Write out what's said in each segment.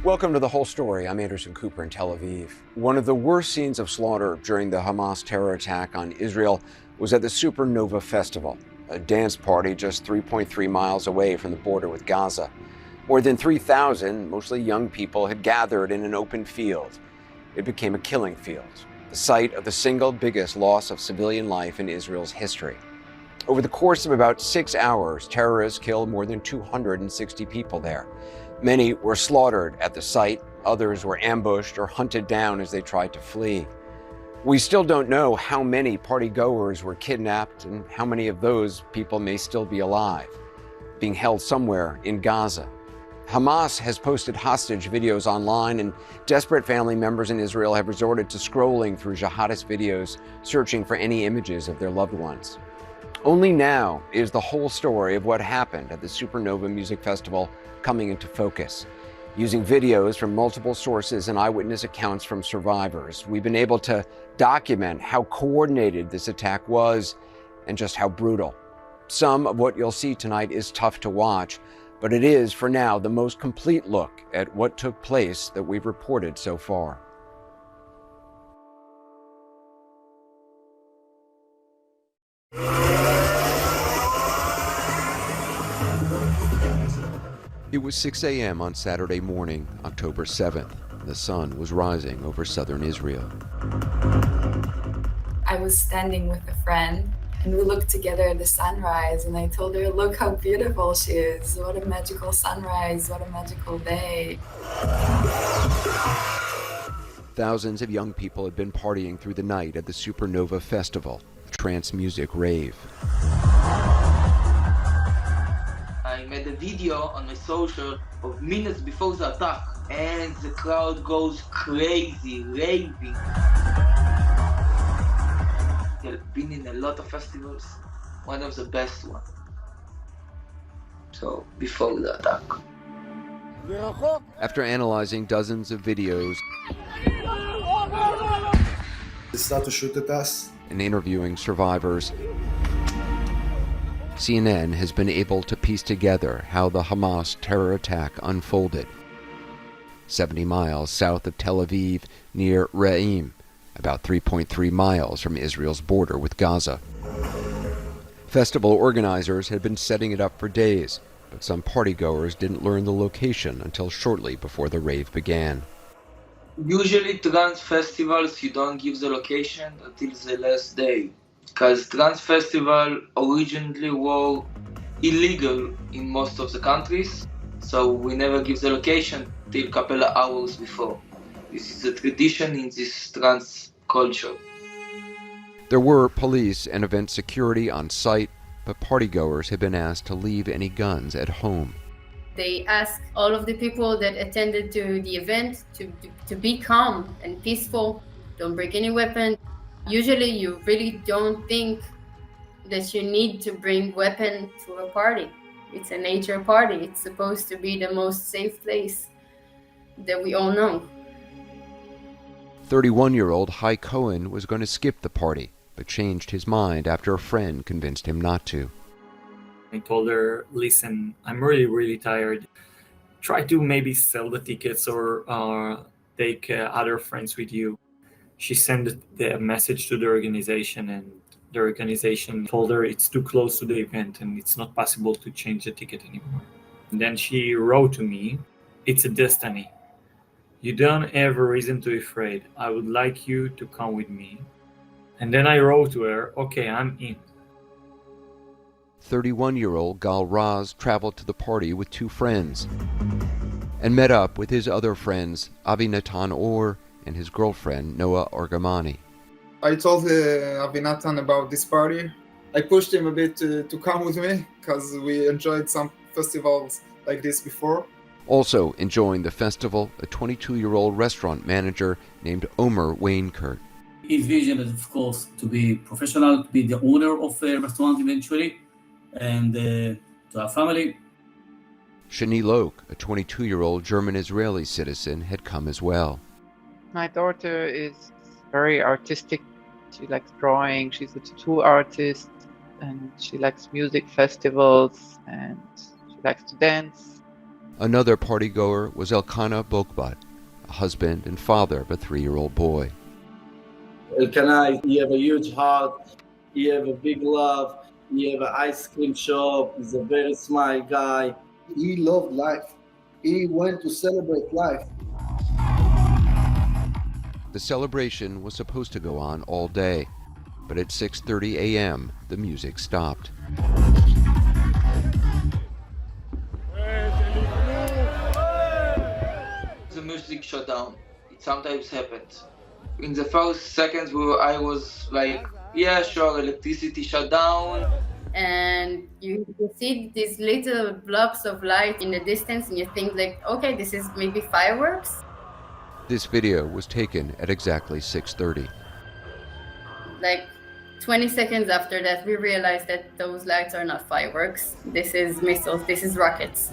Welcome to The Whole Story. I'm Anderson Cooper in Tel Aviv. One of the worst scenes of slaughter during the Hamas terror attack on Israel was at the Supernova Festival, a dance party just 3.3 miles away from the border with Gaza. More than 3,000, mostly young people, had gathered in an open field. It became a killing field, the site of the single biggest loss of civilian life in Israel's history. Over the course of about 6 hours, terrorists killed more than 260 people there. Many were slaughtered at the site, others were ambushed or hunted down as they tried to flee. We still don't know how many party-goers were kidnapped and how many of those people may still be alive, being held somewhere in Gaza. Hamas has posted hostage videos online, and desperate family members in Israel have resorted to scrolling through jihadist videos, searching for any images of their loved ones. Only now is the whole story of what happened at the Supernova Music Festival coming into focus. Using videos from multiple sources and eyewitness accounts from survivors, we've been able to document how coordinated this attack was and just how brutal. Some of what you'll see tonight is tough to watch, but it is, for now, the most complete look at what took place that we've reported so far. It was 6 a.m. on Saturday morning, October 7th. The sun was rising over southern Israel. I was standing with a friend, and we looked together at the sunrise, and I told her, look how beautiful she is. What a magical sunrise, what a magical day. Thousands of young people had been partying through the night at the Supernova Festival, a trance music rave. I made a video on my social of minutes before the attack, and the crowd goes crazy, raving. I've been in a lot of festivals, one of the best ones. So, before the attack. After analyzing dozens of videos They start to shoot at us. and interviewing survivors, CNN has been able to piece together how the Hamas terror attack unfolded. 70 miles south of Tel Aviv, near Re'im, about 3.3 miles from Israel's border with Gaza. Festival organizers had been setting it up for days, but some partygoers didn't learn the location until shortly before the rave began. Usually trance festivals, you don't give the location until the last day, because trance festival originally were illegal in most of the countries, so we never give the location till a couple of hours before. This is a tradition in this trance culture. There were police and event security on site, but partygoers had been asked to leave any guns at home. They asked all of the people that attended to the event to be calm and peaceful, don't bring any weapon. Usually you really don't think that you need to bring weapon to a party. It's a nature party. It's supposed to be the most safe place that we all know. 31-year-old Hai Cohen was going to skip the party, but changed his mind after a friend convinced him not to. I told her, listen, I'm really tired. Try to maybe sell the tickets or take other friends with you. She sent the message to the organization, and the organization told her it's too close to the event and it's not possible to change the ticket anymore. And then she wrote to me, it's a destiny. You don't have a reason to be afraid. I would like you to come with me. And then I wrote to her, okay, I'm in. 31-year-old Gal Raz traveled to the party with two friends and met up with his other friends, Avinatan Or and his girlfriend, Noah Orgamani. I told Avinatan about this party. I pushed him a bit to come with me because we enjoyed some festivals like this before. Also enjoying the festival, a 22-year-old restaurant manager named Omer Weinkert. His vision is, of course, to be professional, to be the owner of a restaurant eventually, and to have family. Shani Lok, a 22-year-old German-Israeli citizen, had come as well. My daughter is very artistic. She likes drawing. She's a tattoo artist, and she likes music festivals, and she likes to dance. Another partygoer was Elkanah Bokbat, a husband and father of a 3-year-old boy. Elkanah, he have a huge heart, he have a big love, he have an ice cream shop, he's a very smart guy. He loved life. He went to celebrate life. The celebration was supposed to go on all day, but at 6:30 a.m., the music stopped. The music shut down. It sometimes happens. In the first seconds where I was like, yeah, sure, electricity shut down. And you see these little blobs of light in the distance and you think like, okay, this is maybe fireworks. This video was taken at exactly 6:30. Like 20 seconds after that, we realized that those lights are not fireworks. This is missiles, this is rockets.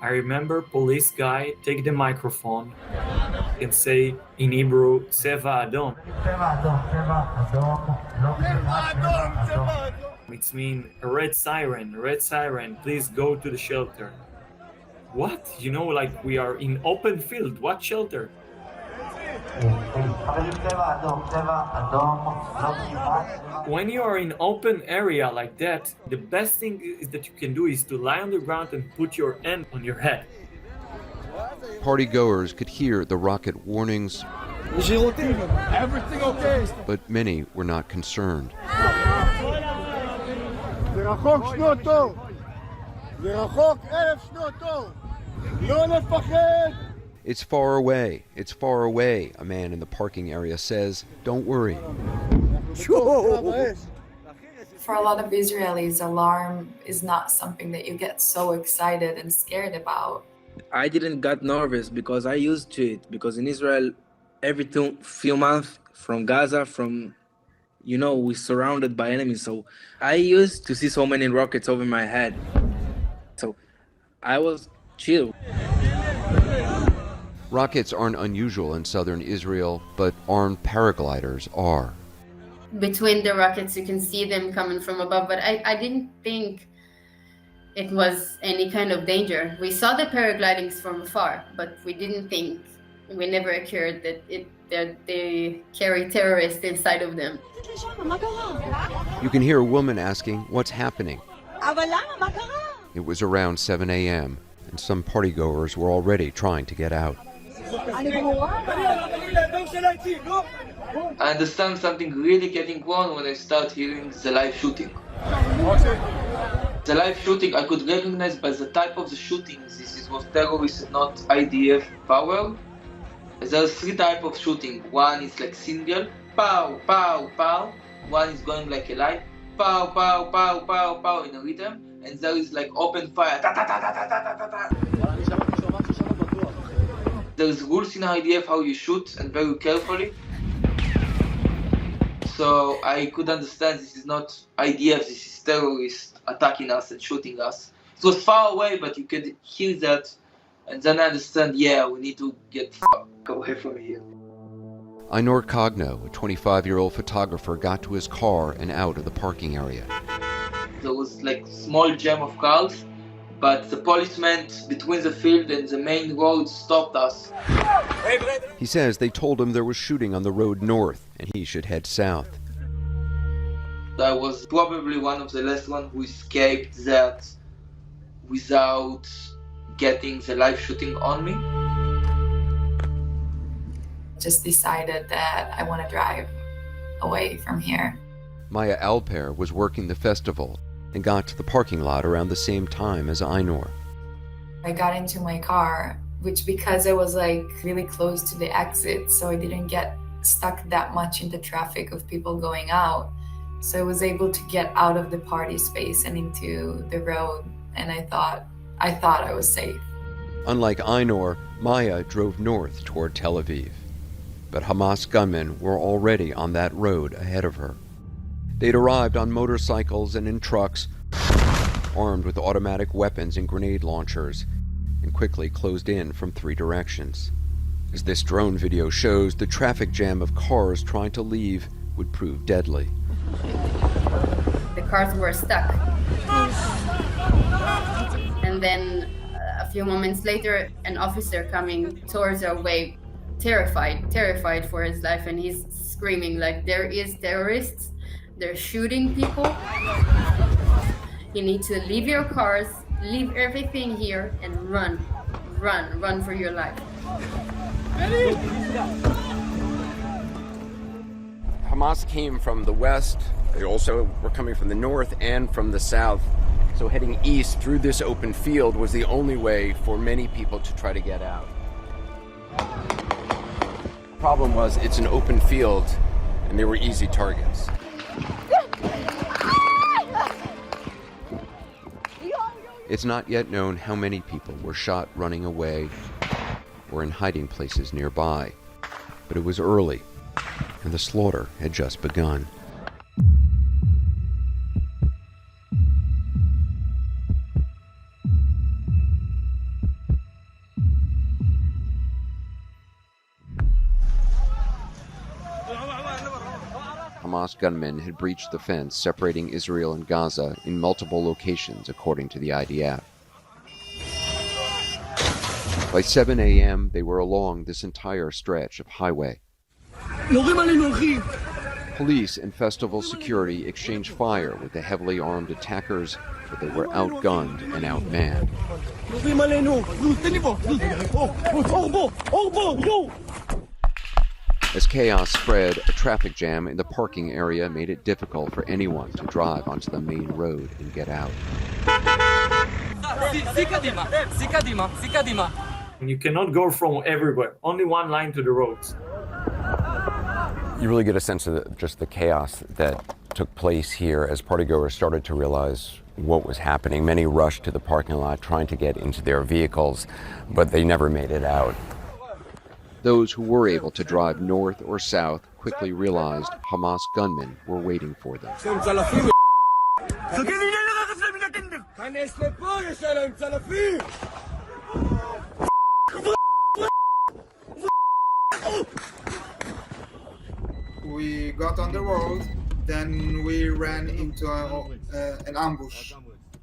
I remember police guy take the microphone and say in Hebrew, Tseva Adom. It means a red siren, please go to the shelter. What? You know, like we are in open field, what shelter? When you are in open area like that, the best thing is that you can do is to lie on the ground and put your hand on your head. Partygoers could hear the rocket warnings, Everything okay? but many were not concerned. It's far away, a man in the parking area says. Don't worry. For a lot of Israelis, alarm is not something that you get so excited and scared about. I didn't get nervous because I used to it. Because in Israel, every few months from Gaza, we're surrounded by enemies. So I used to see so many rockets over my head. So I was chill. Rockets aren't unusual in southern Israel, but armed paragliders are. Between the rockets, you can see them coming from above, but I didn't think it was any kind of danger. We saw the paraglidings from afar, but we never occurred that they carry terrorists inside of them. You can hear a woman asking, what's happening? It was around 7 a.m., and some partygoers were already trying to get out. I understand something really getting wrong when I start hearing the live shooting. The live shooting, I could recognize by the type of the shooting. This was terrorist and not IDF power. There's 3 types of shooting. One is like single, pow, pow, pow. One is going like a light, pow, pow, pow, pow, pow in a rhythm. And there is like open fire, ta ta ta ta ta ta ta ta. There's rules in IDF how you shoot and very carefully. So I could understand this is not IDF, this is terrorists attacking us and shooting us. It was far away, but you could hear that. And then I understand, yeah, we need to get away from here. Ainor Cogno, a 25-year-old photographer, got to his car and out of the parking area. There was like small jam of cars, but the policemen between the field and the main road stopped us. He says they told him there was shooting on the road north and he should head south. I was probably one of the last ones who escaped that without getting the live shooting on me. Just decided that I want to drive away from here. Maya Alper was working the festival and got to the parking lot around the same time as Ainor. I got into my car, which because I was like really close to the exit, so I didn't get stuck that much in the traffic of people going out. So I was able to get out of the party space and into the road, and I thought I was safe. Unlike Ainor, Maya drove north toward Tel Aviv. But Hamas gunmen were already on that road ahead of her. They'd arrived on motorcycles and in trucks, armed with automatic weapons and grenade launchers, and quickly closed in from 3 directions. As this drone video shows, the traffic jam of cars trying to leave would prove deadly. The cars were stuck. And And then a few moments later, an officer coming towards our way, terrified for his life, and he's screaming like, there is terrorists, they're shooting people. You need to leave your cars, leave everything here, and run for your life. Hamas came from the west. They also were coming from the north and from the south. So heading east through this open field was the only way for many people to try to get out. The problem was it's an open field and they were easy targets. It's not yet known how many people were shot running away or in hiding places nearby, but it was early and the slaughter had just begun. Hamas gunmen had breached the fence separating Israel and Gaza in multiple locations, according to the IDF. By 7 a.m., they were along this entire stretch of highway. Police and festival security exchanged fire with the heavily armed attackers, but they were outgunned and outmanned. As chaos spread, a traffic jam in the parking area made it difficult for anyone to drive onto the main road and get out. You cannot go from everywhere, only one line to the roads. You really get a sense of just the chaos that took place here as partygoers started to realize what was happening. Many rushed to the parking lot trying to get into their vehicles, but they never made it out. Those who were able to drive north or south quickly realized Hamas gunmen were waiting for them. We got on the road, then we ran into an ambush.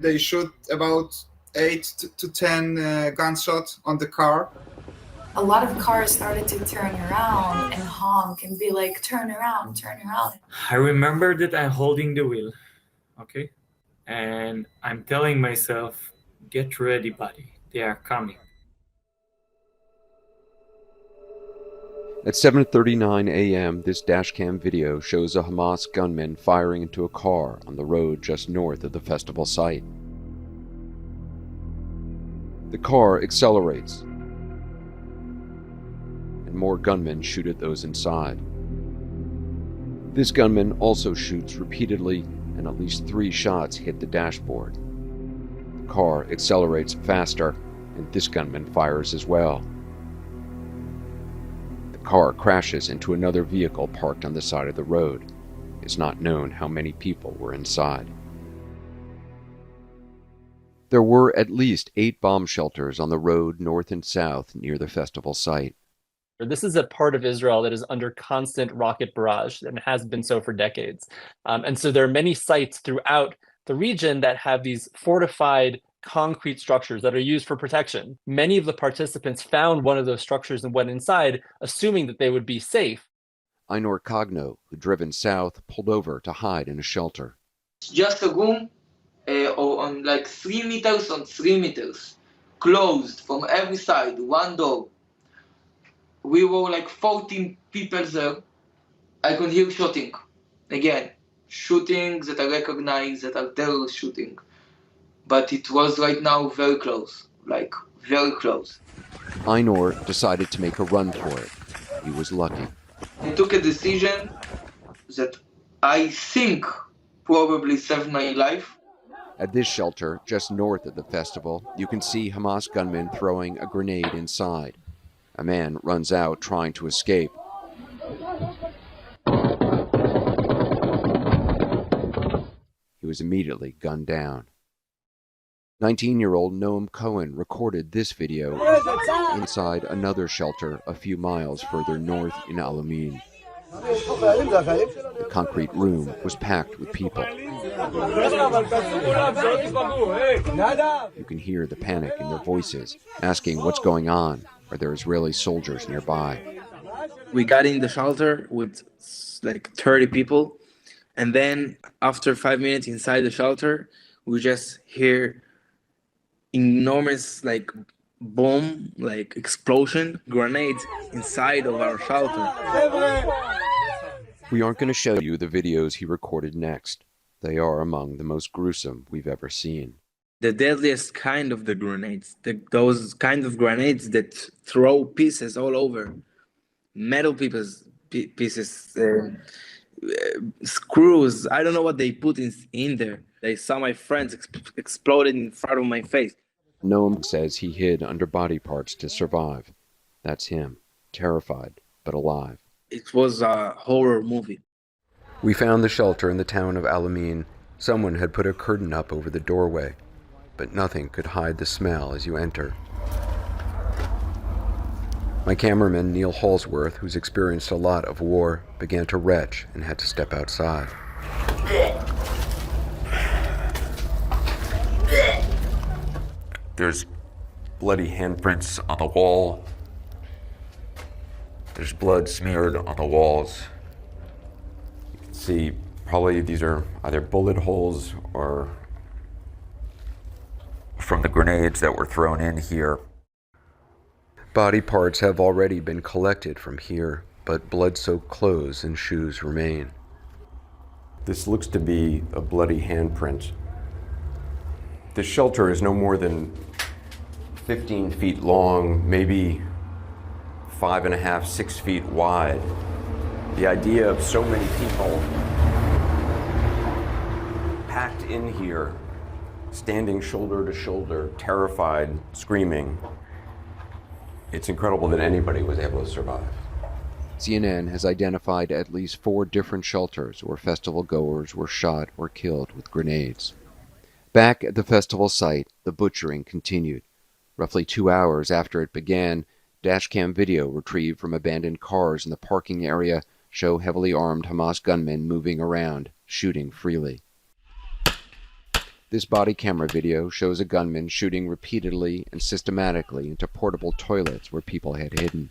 They shoot about 8 to 10 gunshots on the car. A lot of cars started to turn around and honk and be like, turn around, turn around. I remember that I'm holding the wheel, okay? And I'm telling myself, get ready, buddy. They are coming. At 7:39 a.m., this dashcam video shows a Hamas gunman firing into a car on the road just north of the festival site. The car accelerates, and more gunmen shoot at those inside. This gunman also shoots repeatedly, and at least 3 shots hit the dashboard. The car accelerates faster, and this gunman fires as well. The car crashes into another vehicle parked on the side of the road. It's not known how many people were inside. There were at least 8 bomb shelters on the road north and south near the festival site. This is a part of Israel that is under constant rocket barrage and has been so for decades. And so there are many sites throughout the region that have these fortified concrete structures that are used for protection. Many of the participants found one of those structures and went inside, assuming that they would be safe. Einor Cogno, who'd driven south, pulled over to hide in a shelter. It's just a room on like 3 meters on 3 meters, closed from every side, one door. We were like 14 people there. I could hear shooting. Again, shooting that I recognize that are terror shooting. But it was right now very close, like very close. Einor decided to make a run for it. He was lucky. I took a decision that I think probably saved my life. At this shelter, just north of the festival, you can see Hamas gunmen throwing a grenade inside. A man runs out trying to escape. He was immediately gunned down. 19-year-old Noam Cohen recorded this video inside another shelter a few miles further north in Al Amin. The concrete room was packed with people. You can hear the panic in their voices, asking what's going on. Are there Israeli soldiers nearby? We got in the shelter with like 30 people, and then after 5 minutes inside the shelter, we just hear enormous like bomb, like explosion, grenades inside of our shelter. We aren't going to show you the videos he recorded next. They are among the most gruesome we've ever seen. The deadliest kind of the grenades, those kind of grenades that throw pieces all over, metal pieces, screws. I don't know what they put in there. They saw my friends exploded in front of my face. Noam says he hid under body parts to survive. That's him, terrified but alive. It was a horror movie. We found the shelter in the town of Alamein. Someone had put a curtain up over the doorway, but nothing could hide the smell as you enter. My cameraman, Neil Halsworth, who's experienced a lot of war, began to retch and had to step outside. There's bloody handprints on the wall. There's blood smeared on the walls. You can see probably these are either bullet holes or from the grenades that were thrown in here. Body parts have already been collected from here, but blood-soaked clothes and shoes remain. This looks to be a bloody handprint. This shelter is no more than 15 feet long, maybe 5.5, 6 feet wide. The idea of so many people packed in here, standing shoulder to shoulder, terrified, screaming. It's incredible that anybody was able to survive. CNN has identified at least 4 different shelters where festival goers were shot or killed with grenades. Back at the festival site, the butchering continued. Roughly 2 hours after it began, dashcam video retrieved from abandoned cars in the parking area show heavily armed Hamas gunmen moving around, shooting freely. This body camera video shows a gunman shooting repeatedly and systematically into portable toilets where people had hidden.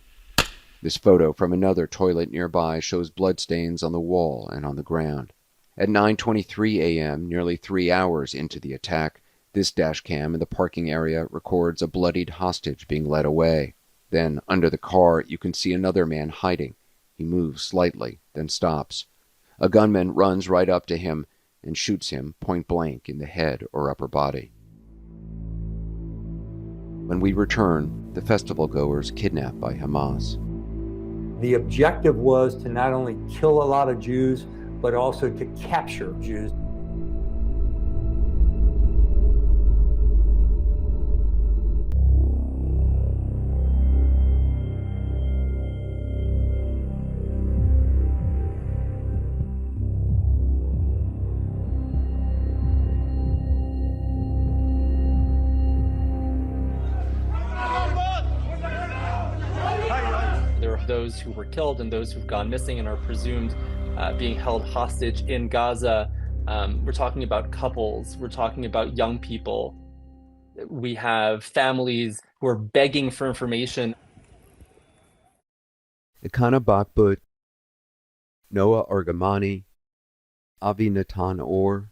This photo from another toilet nearby shows bloodstains on the wall and on the ground. At 9:23 a.m., nearly 3 hours into the attack, this dashcam in the parking area records a bloodied hostage being led away. Then, under the car, you can see another man hiding. He moves slightly, then stops. A gunman runs right up to him and shoots him point blank in the head or upper body. When we return, the festival goers kidnapped by Hamas. The objective was to not only kill a lot of Jews, but also to capture Jews. Those who were killed and those who've gone missing and are presumed being held hostage in Gaza. We're talking about couples, we're talking about young people. We have families who are begging for information. Ikana Bakbut, Noah Argamani, Avi Natan Or,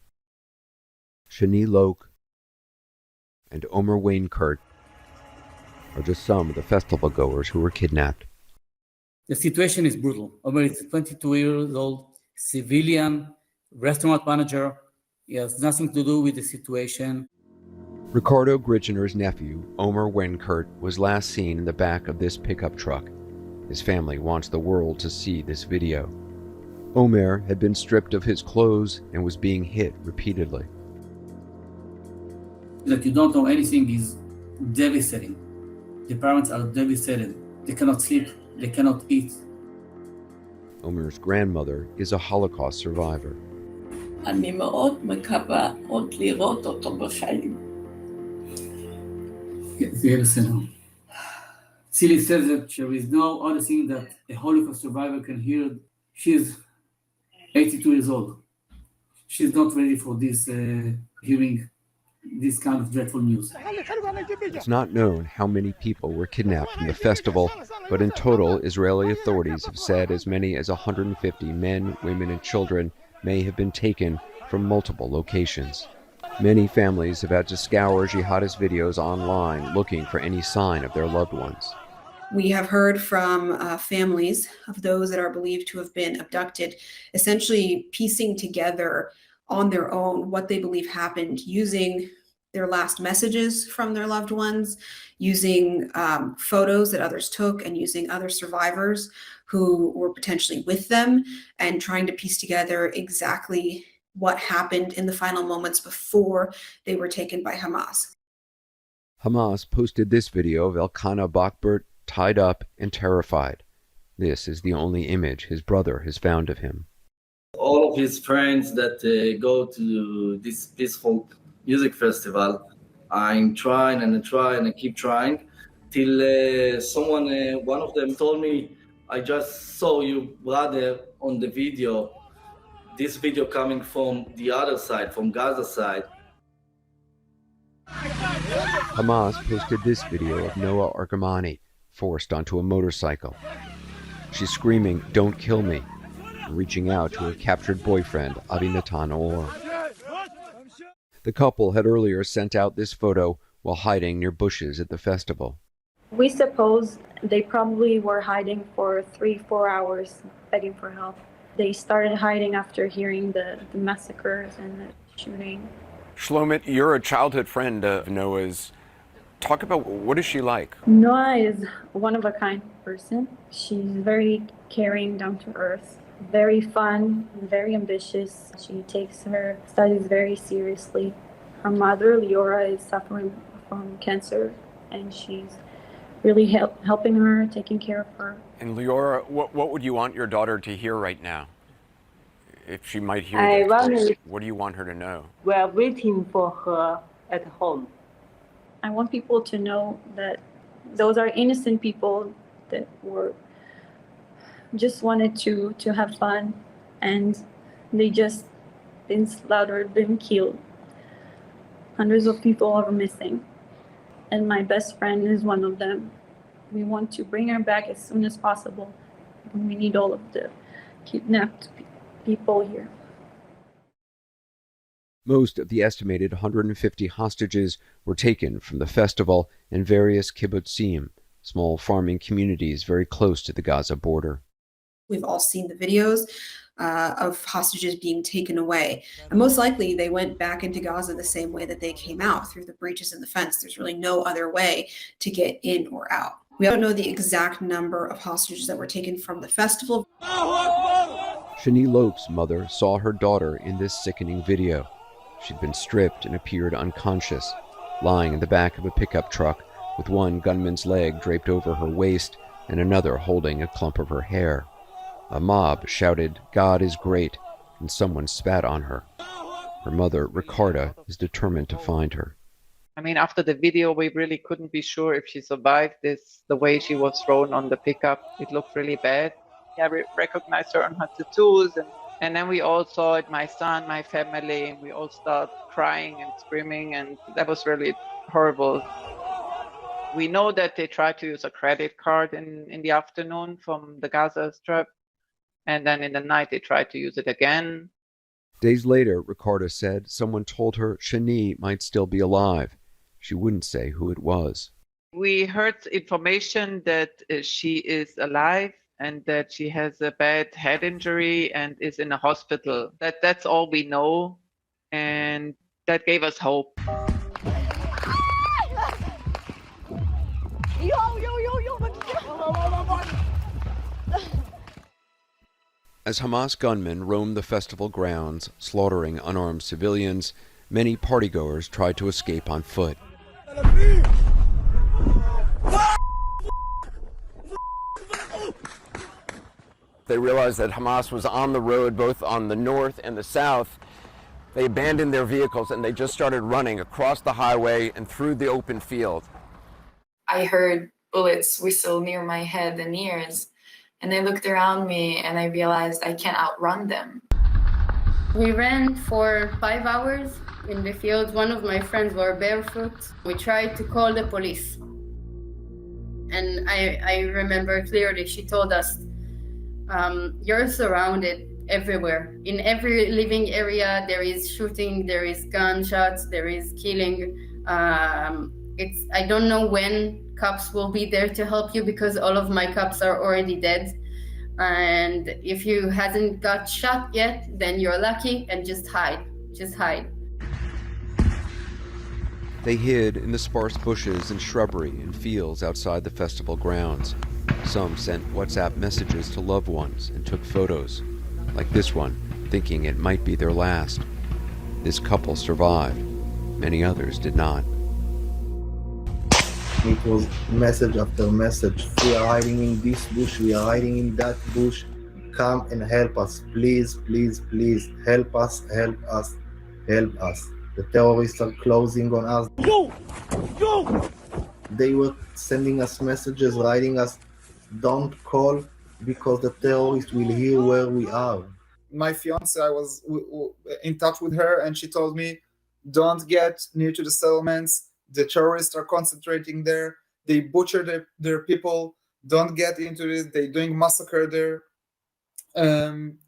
Shani Lok, and Omer Weinkert are just some of the festival goers who were kidnapped. The situation is brutal. Omer is 22 years old, civilian, restaurant manager. He has nothing to do with the situation. Ricardo Grichener's nephew, Omer Weinkert, was last seen in the back of this pickup truck. His family wants the world to see this video. Omer had been stripped of his clothes and was being hit repeatedly. That you don't know anything is devastating. The parents are devastated. They cannot sleep. They cannot eat. Omer's grandmother is a Holocaust survivor. אני מאוד מקווה עוד לראות אותו בחיים. Celie says that there is no other thing that a Holocaust survivor can hear. She's 82 years old. she's not ready for this hearing this kind of dreadful news. It's not known how many people were kidnapped from the festival, but in total, Israeli authorities have said as many as 150 men, women, and children may have been taken from multiple locations. Many families have had to scour jihadist videos online looking for any sign of their loved ones. We have heard from families of those that are believed to have been abducted, essentially piecing together on their own what they believe happened, using their last messages from their loved ones, using photos that others took, and using other survivors who were potentially with them, and trying to piece together exactly what happened in the final moments before they were taken by Hamas. Hamas posted this video of Elkanah Bakbert tied up and terrified. This is the only image his brother has found of him. All of his friends that go to this peaceful music festival, I'm trying and I try and I keep trying till someone, one of them told me, I just saw you brother on the video, this video coming from the other side, from Gaza side. Hamas posted this video of Noah Argamani forced onto a motorcycle. She's screaming, "Don't kill me," reaching out to her captured boyfriend, Avinatan Or. The couple had earlier sent out this photo while hiding near bushes at the festival. We suppose they probably were hiding for 3-4 hours, begging for help. They started hiding after hearing the massacres and the shooting. Shlomit, you're a childhood friend of Noah's. Talk about, what is she like? Noah is one of a kind person. She's very caring, down to earth, very fun, very ambitious. She takes her studies very seriously. Her mother, Leora, is suffering from cancer, and she's really helping her, taking care of her. And Leora, what would you want your daughter to hear right now? If she might hear this, what do you want her to know? We are waiting for her at home. I want people to know that those are innocent people that were just wanted to have fun, and they just been slaughtered, been killed. Hundreds of people are missing, and my best friend is one of them. We want to bring her back as soon as possible. We need all of the kidnapped people here. Most of the estimated 150 hostages were taken from the festival and various kibbutzim, small farming communities very close to the Gaza border. We've all seen the videos of hostages being taken away. And most likely they went back into Gaza the same way that they came out, through the breaches in the fence. There's really no other way to get in or out. We don't know the exact number of hostages that were taken from the festival. Shani Lope's mother saw her daughter in this sickening video. She'd been stripped and appeared unconscious, lying in the back of a pickup truck with one gunman's leg draped over her waist and another holding a clump of her hair. A mob shouted, "God is great," and someone spat on her. Her mother, Ricarda, is determined to find her. I mean, after the video, we really couldn't be sure if she survived this, the way she was thrown on the pickup. It looked really bad. I recognized her on her tattoos, and then we all saw it, my son, my family, and we all started crying and screaming, and that was really horrible. We know that they tried to use a credit card in the afternoon from the Gaza Strip, and then in the night they tried to use it again. Days later, Ricarda said someone told her Shani might still be alive. She wouldn't say who it was. We heard information that she is alive and that she has a bad head injury and is in a hospital. That's all we know, and that gave us hope. As Hamas gunmen roamed the festival grounds, slaughtering unarmed civilians, many partygoers tried to escape on foot. They realized that Hamas was on the road, both on the north and the south. They abandoned their vehicles and they just started running across the highway and through the open field. I heard bullets whistle near my head and ears, and I looked around me and I realized I can't outrun them. We ran for 5 hours in the fields. One of my friends were barefoot. We tried to call the police. And I remember clearly, she told us, you're surrounded everywhere. In every living area, there is shooting, there is gunshots, there is killing. I don't know when cops will be there to help you because all of my cops are already dead. And if you hasn't got shot yet, then you're lucky and just hide. Just hide. They hid in the sparse bushes and shrubbery and fields outside the festival grounds. Some sent WhatsApp messages to loved ones and took photos, like this one, thinking it might be their last. This couple survived. Many others did not. It was message after message. We are hiding in this bush, we are hiding in that bush. Come and help us. Please, please, please. Help us, help us, help us. The terrorists are closing on us. Go! Go! They were sending us messages, writing us, don't call because the terrorists will hear where we are. My fiance, I was in touch with her and she told me, don't get near to the settlements. The terrorists are concentrating there. They butcher their people. Don't get into this. They're doing massacre there.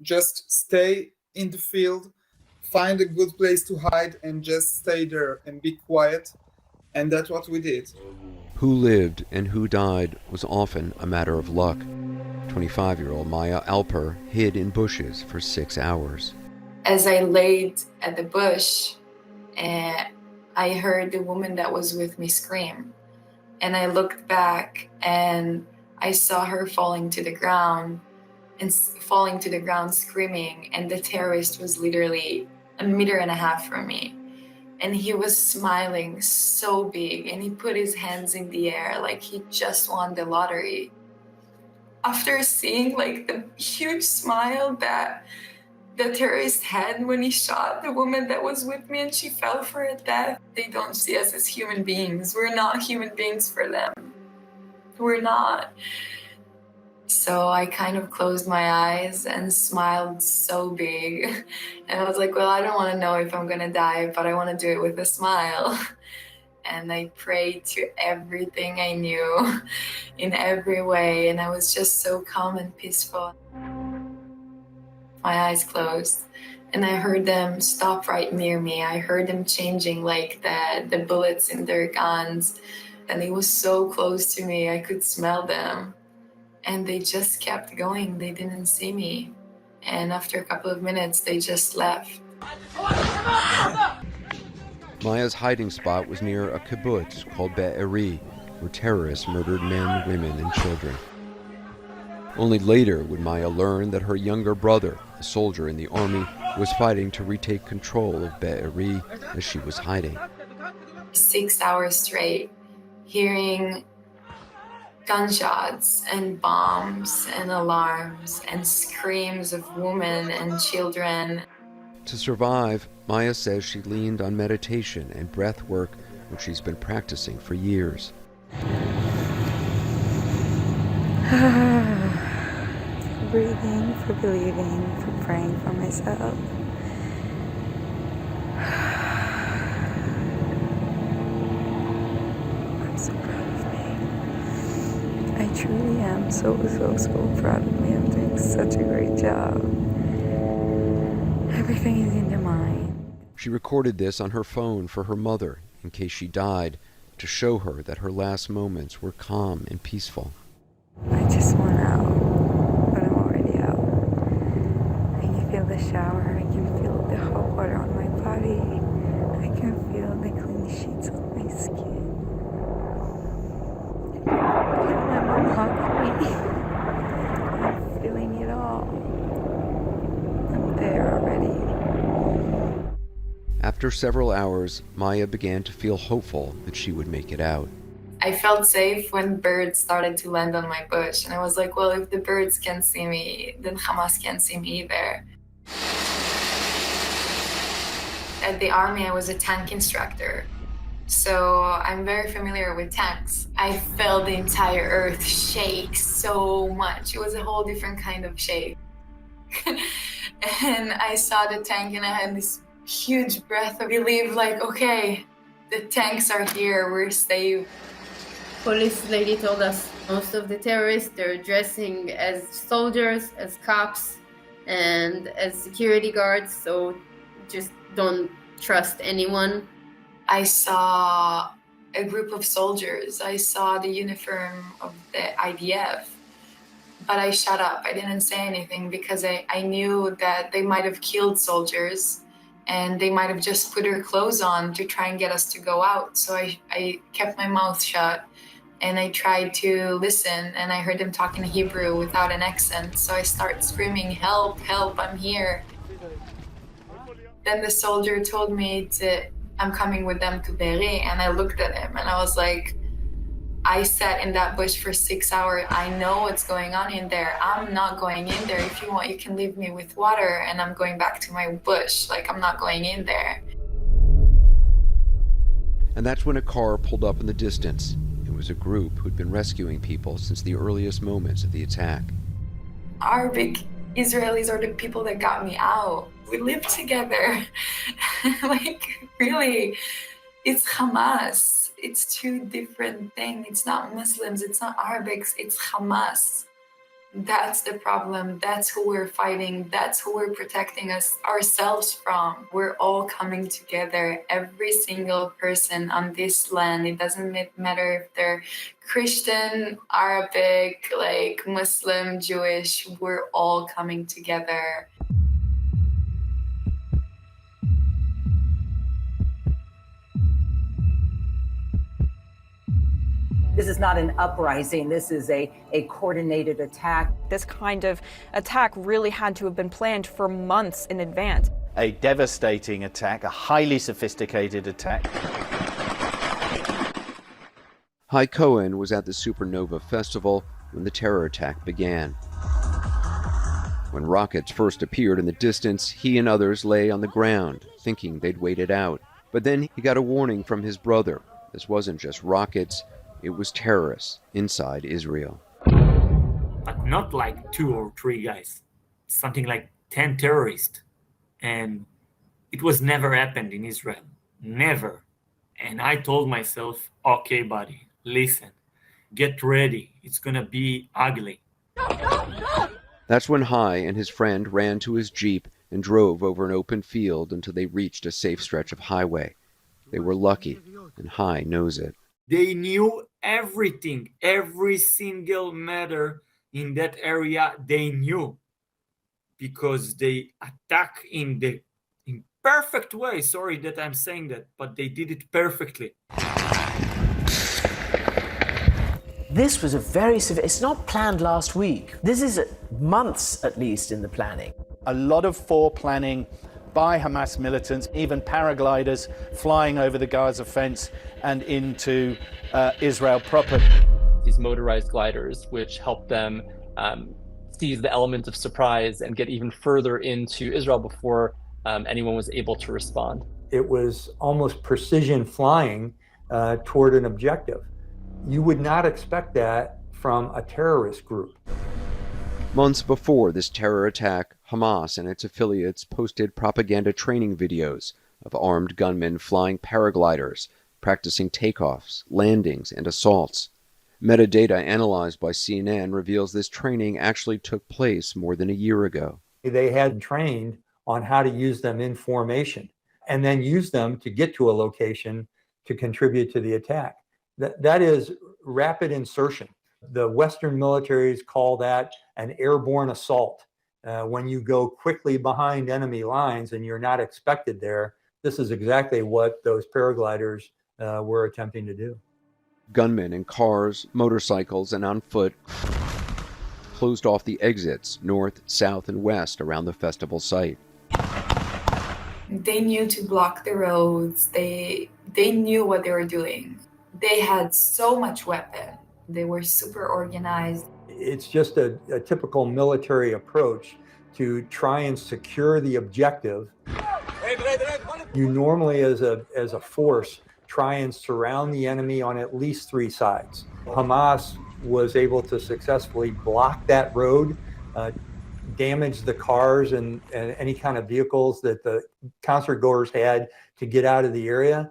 Just stay in the field, find a good place to hide and just stay there and be quiet. And that's what we did. Who lived and who died was often a matter of luck. 25-year-old Maya Alper hid in bushes for 6 hours. As I laid at the bush, I heard the woman that was with me scream. And I looked back and I saw her falling to the ground screaming. And the terrorist was literally 1.5 meters from me. And he was smiling so big and he put his hands in the air like he just won the lottery. After seeing like the huge smile that the terrorist had when he shot the woman that was with me and she fell for a death, they don't see us as human beings. We're not human beings for them. We're not. So I kind of closed my eyes and smiled so big. And I was like, well, I don't want to know if I'm going to die, but I want to do it with a smile. And I prayed to everything I knew in every way. And I was just so calm and peaceful. My eyes closed and I heard them stop right near me. I heard them changing like the bullets in their guns. And it was so close to me, I could smell them. And they just kept going, they didn't see me. And after a couple of minutes, they just left. Maya's hiding spot was near a kibbutz called Be'eri, where terrorists murdered men, women, and children. Only later would Maya learn that her younger brother, a soldier in the army, was fighting to retake control of Be'eri as she was hiding. 6 hours straight, hearing gunshots and bombs and alarms and screams of women and children. To survive, Maya says she leaned on meditation and breath work, which she's been practicing for years. For breathing, for believing, for praying for myself. I'm so proud of me. I truly am so proud of me. I'm doing such a great job. Everything is in the mind. She recorded this on her phone for her mother in case she died, to show her that her last moments were calm and peaceful. I just want out, but I'm already out. I can feel the shower, I can feel the hot water on my body, I can feel the clean sheets on my skin. I feel my mom hugging me. I'm feeling it all. I'm there already. After several hours, Maya began to feel hopeful that she would make it out. I felt safe when birds started to land on my bush. And I was like, well, if the birds can't see me, then Hamas can't see me either. At the army, I was a tank instructor. So I'm very familiar with tanks. I felt the entire earth shake so much. It was a whole different kind of shake. And I saw the tank and I had this huge breath of relief, like, okay, the tanks are here, we're safe. Police lady told us most of the terrorists, they're dressing as soldiers, as cops, and as security guards, so just don't trust anyone. I saw a group of soldiers. I saw the uniform of the IDF. But I shut up. I didn't say anything because I knew that they might have killed soldiers and they might have just put their clothes on to try and get us to go out. So I kept my mouth shut and I tried to listen, and I heard them talking Hebrew without an accent. So I start screaming, help, help, I'm here. Then the soldier told me I'm coming with them to Be'eri, and I looked at him and I was like, I sat in that bush for 6 hours. I know what's going on in there. I'm not going in there. If you want, you can leave me with water and I'm going back to my bush. Like, I'm not going in there. And that's when a car pulled up in the distance. It was a group who'd been rescuing people since the earliest moments of the attack. Arabic Israelis are the people that got me out. We live together. Like, really, it's Hamas. It's two different things. It's not Muslims, it's not Arabics, it's Hamas. That's the problem. That's who we're fighting. That's who we're protecting ourselves from. We're all coming together. Every single person on this land. It doesn't matter if they're Christian, Arabic, like Muslim, Jewish. We're all coming together. This is not an uprising. This is a coordinated attack. This kind of attack really had to have been planned for months in advance. A devastating attack, a highly sophisticated attack. Hai Cohen was at the Supernova Festival when the terror attack began. When rockets first appeared in the distance, he and others lay on the ground, thinking they'd wait it out. But then he got a warning from his brother. This wasn't just rockets. It was terrorists inside Israel. But not like 2 or 3 guys. Something like 10 terrorists. And it was never happened in Israel. Never. And I told myself, okay, buddy, listen, get ready. It's gonna be ugly. That's when Hai and his friend ran to his Jeep and drove over an open field until they reached a safe stretch of highway. They were lucky, and Hai knows it. They knew everything, every single matter in that area they knew, because they attack in perfect way. Sorry that I'm saying that, but they did it perfectly. This was a very severe, it's not planned last week. This is months at least in the planning. A lot of foreplanning by Hamas militants, even paragliders flying over the Gaza fence and into Israel proper. These motorized gliders, which help them seize the element of surprise and get even further into Israel before anyone was able to respond. It was almost precision flying toward an objective. You would not expect that from a terrorist group. Months before this terror attack, Hamas and its affiliates posted propaganda training videos of armed gunmen flying paragliders, practicing takeoffs, landings, and assaults. Metadata analyzed by CNN reveals this training actually took place more than a year ago. They had trained on how to use them in formation and then use them to get to a location to contribute to the attack. That is rapid insertion. The Western militaries call that an airborne assault. When you go quickly behind enemy lines and you're not expected there, this is exactly what those paragliders were attempting to do. Gunmen in cars, motorcycles, and on foot closed off the exits north, south, and west around the festival site. They knew to block the roads. They knew what they were doing. They had so much weapon. They were super organized. It's just a typical military approach to try and secure the objective. You normally, as a force, try and surround the enemy on at least 3 sides. Hamas was able to successfully block that road, damaged the cars and any kind of vehicles that the concert goers had to get out of the area.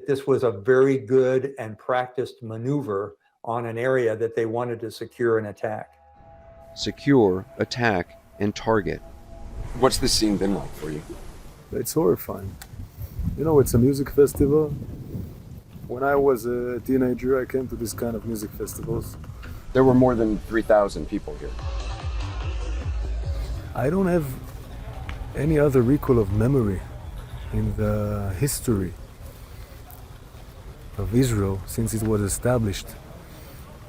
This was a very good and practiced maneuver on an area that they wanted to secure and attack. Secure, attack, and target. What's this scene been like for you? It's horrifying. You know, it's a music festival. When I was a teenager, I came to this kind of music festivals. There were more than 3,000 people here. I don't have any other recall of memory in the history of Israel since it was established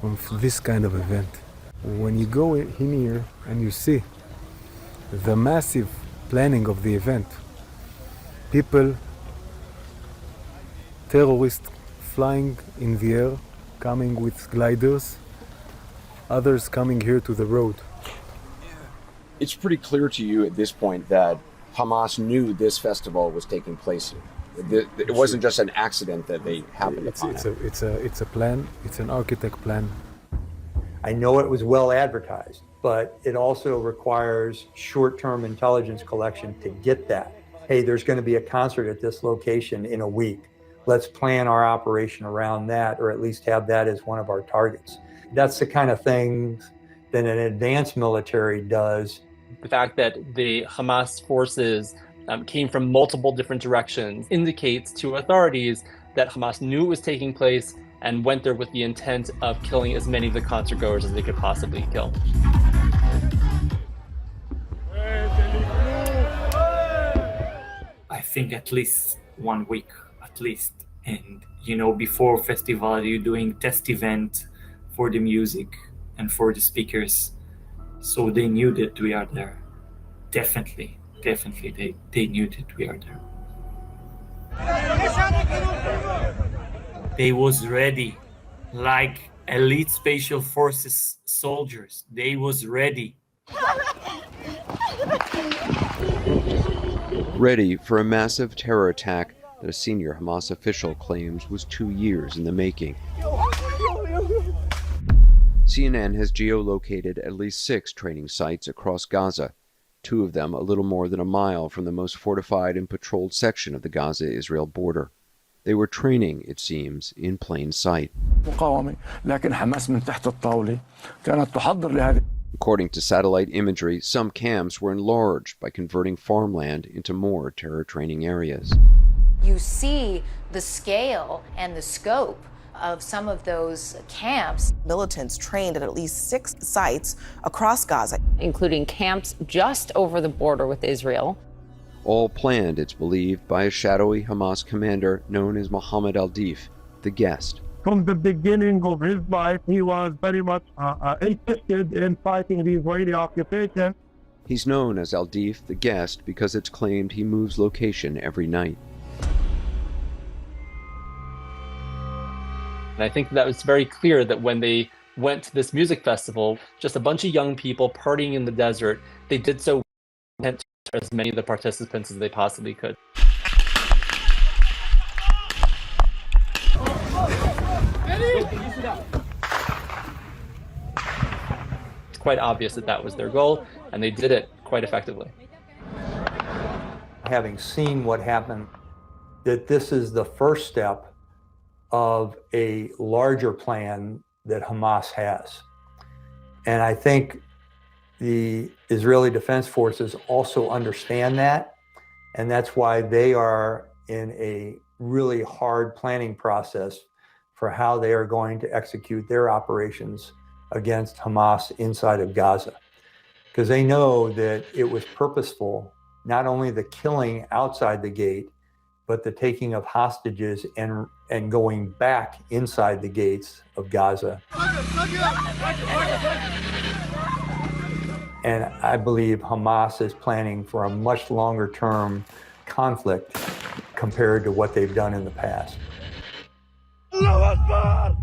of this kind of event. When you go in here and you see the massive planning of the event, people, terrorists flying in the air, coming with gliders, others coming here to the road. It's pretty clear to you at this point that Hamas knew this festival was taking place here. It wasn't just an accident that they happened upon it. It's a plan. It's an architect plan. I know it was well advertised, but it also requires short-term intelligence collection to get that. Hey, there's going to be a concert at this location in a week. Let's plan our operation around that, or at least have that as one of our targets. That's the kind of things that an advanced military does. The fact that the Hamas forces came from multiple different directions indicates to authorities that Hamas knew it was taking place and went there with the intent of killing as many of the concert goers as they could possibly kill. I think at least 1 week, at least. And, you know, before festival, you're doing test event for the music and for the speakers. So they knew that we are there. Definitely, they knew that we are there. They was ready, like elite special forces soldiers. They was ready. Ready for a massive terror attack that a senior Hamas official claims was 2 years in the making. CNN has geolocated at least 6 training sites across Gaza, 2 of them a little more than a mile from the most fortified and patrolled section of the Gaza-Israel border. They were training, it seems, in plain sight. According to satellite imagery, some camps were enlarged by converting farmland into more terror training areas. You see the scale and the scope of some of those camps. Militants trained at least 6 sites across Gaza, including camps just over the border with Israel. All planned, it's believed, by a shadowy Hamas commander known as Mohammed Al-Deif, the guest. From the beginning of his life, he was very much interested in fighting the Israeli occupation. He's known as Al-Deif, the guest, because it's claimed he moves location every night. And I think that was very clear that when they went to this music festival, just a bunch of young people partying in the desert, they did so with as many of the participants as they possibly could. It's quite obvious that that was their goal, and they did it quite effectively. Having seen what happened, that this is the first step of a larger plan that Hamas has. And I think the Israeli Defense Forces also understand that, and that's why they are in a really hard planning process for how they are going to execute their operations against Hamas inside of Gaza. Because they know that it was purposeful, not only the killing outside the gate, but the taking of hostages and going back inside the gates of Gaza. And I believe Hamas is planning for a much longer term conflict compared to what they've done in the past. Allahu Akbar!